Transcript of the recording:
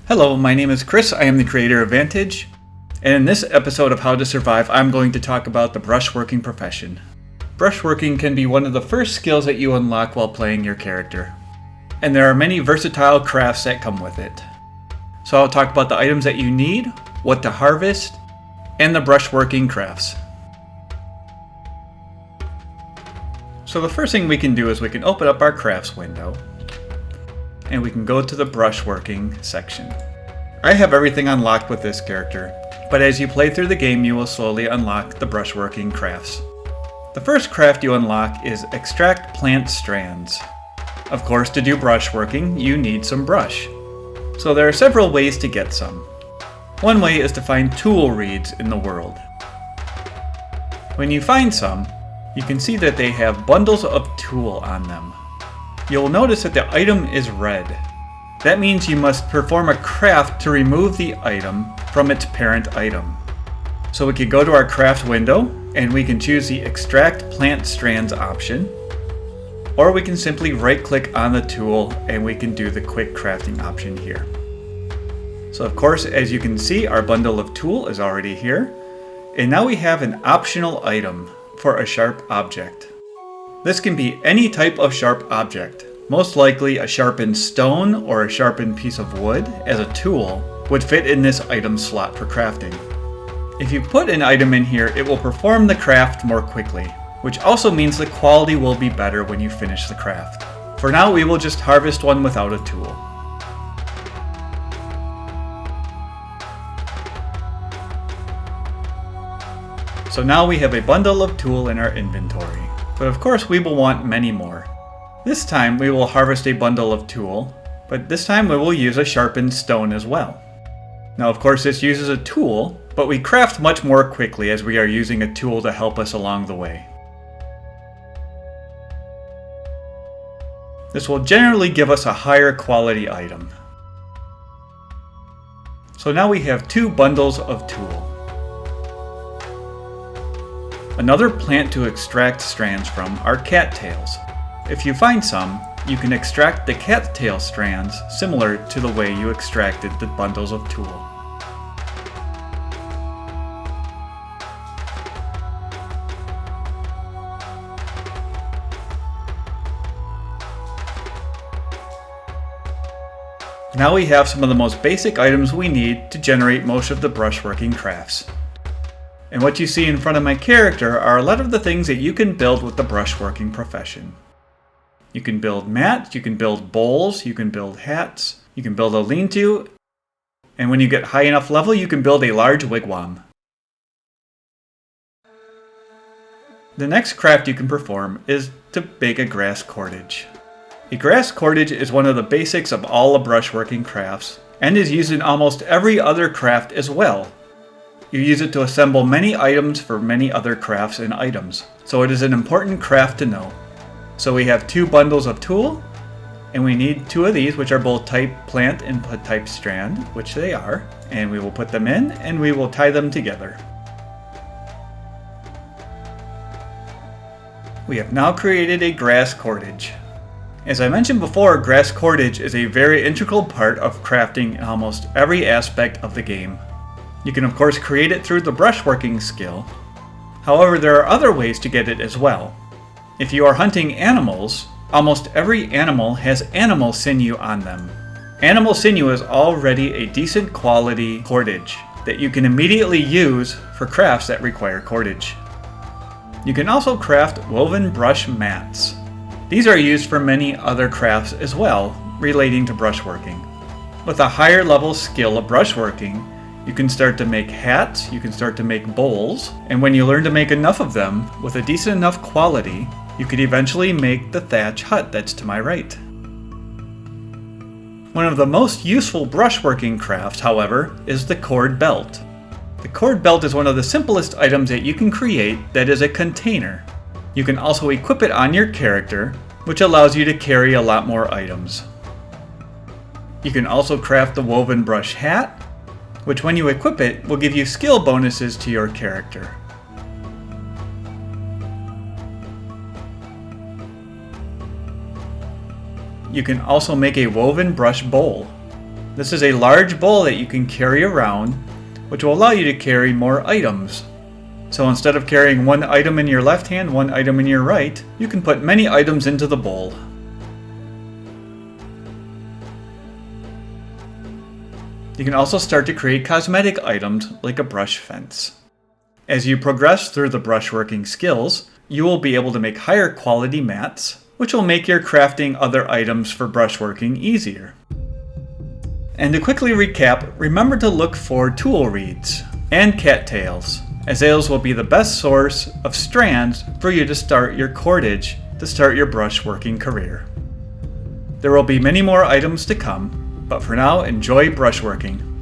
Hello, my name is Chris. I am the creator of Vantage, and in this episode of How to Survive, I'm going to talk about the brushworking profession. Brushworking can be one of the first skills that you unlock while playing your character, and there are many versatile crafts that come with it. So I'll talk about the items that you need, what to harvest, and the brushworking crafts. So the first thing we can do is we can open up our crafts window, and we can go to the brushworking section. I have everything unlocked with this character, but as you play through the game you will slowly unlock the brushworking crafts. The first craft you unlock is Extract Plant Strands. Of course, to do brushworking you need some brush. So there are several ways to get some. One way is to find tool reeds in the world. When you find some, you can see that they have bundles of tool on them. You'll notice that the item is red. That means you must perform a craft to remove the item from its parent item. So we can go to our craft window and we can choose the Extract Plant Strands option, or we can simply right click on the tool and we can do the quick crafting option here. So of course, as you can see, our bundle of tool is already here, and now we have an optional item for a sharp object. This can be any type of sharp object. Most likely a sharpened stone or a sharpened piece of wood as a tool would fit in this item slot for crafting. If you put an item in here, it will perform the craft more quickly, which also means the quality will be better when you finish the craft. For now, we will just harvest one without a tool. So now we have a bundle of tool in our inventory. But of course we will want many more. This time we will harvest a bundle of tool, but this time we will use a sharpened stone as well. Now of course this uses a tool, but we craft much more quickly as we are using a tool to help us along the way. This will generally give us a higher quality item. So now we have 2 bundles of tool. Another plant to extract strands from are cattails. If you find some, you can extract the cattail strands similar to the way you extracted the bundles of tool. Now we have some of the most basic items we need to generate most of the brushworking crafts. And what you see in front of my character are a lot of the things that you can build with the brushworking profession. You can build mats, you can build bowls, you can build hats, you can build a lean-to, and when you get high enough level you can build a large wigwam. The next craft you can perform is to make a grass cordage. A grass cordage is one of the basics of all the brushworking crafts, and is used in almost every other craft as well. You use it to assemble many items for many other crafts and items, so it is an important craft to know. So we have 2 bundles of tool, and we need 2 of these, which are both type plant and type strand, which they are, and we will put them in and we will tie them together. We have now created a grass cordage. As I mentioned before, grass cordage is a very integral part of crafting in almost every aspect of the game. You can of course create it through the brushworking skill. However, there are other ways to get it as well. If you are hunting animals, almost every animal has animal sinew on them. Animal sinew is already a decent quality cordage that you can immediately use for crafts that require cordage. You can also craft woven brush mats. These are used for many other crafts as well, relating to brushworking. With a higher level skill of brushworking, you can start to make hats, you can start to make bowls, and when you learn to make enough of them with a decent enough quality, you could eventually make the thatch hut that's to my right. One of the most useful brushworking crafts, however, is the cord belt. The cord belt is one of the simplest items that you can create that is a container. You can also equip it on your character, which allows you to carry a lot more items. You can also craft the woven brush hat, which when you equip it will give you skill bonuses to your character. You can also make a woven brush bowl. This is a large bowl that you can carry around, which will allow you to carry more items. So instead of carrying one item in your left hand, one item in your right, you can put many items into the bowl. You can also start to create cosmetic items like a brush fence. As you progress through the brushworking skills, you will be able to make higher quality mats, which will make your crafting other items for brushworking easier. And to quickly recap, remember to look for tool reeds and cattails, as those will be the best source of strands for you to start your cordage, to start your brushworking career. There will be many more items to come, but for now, enjoy brushworking.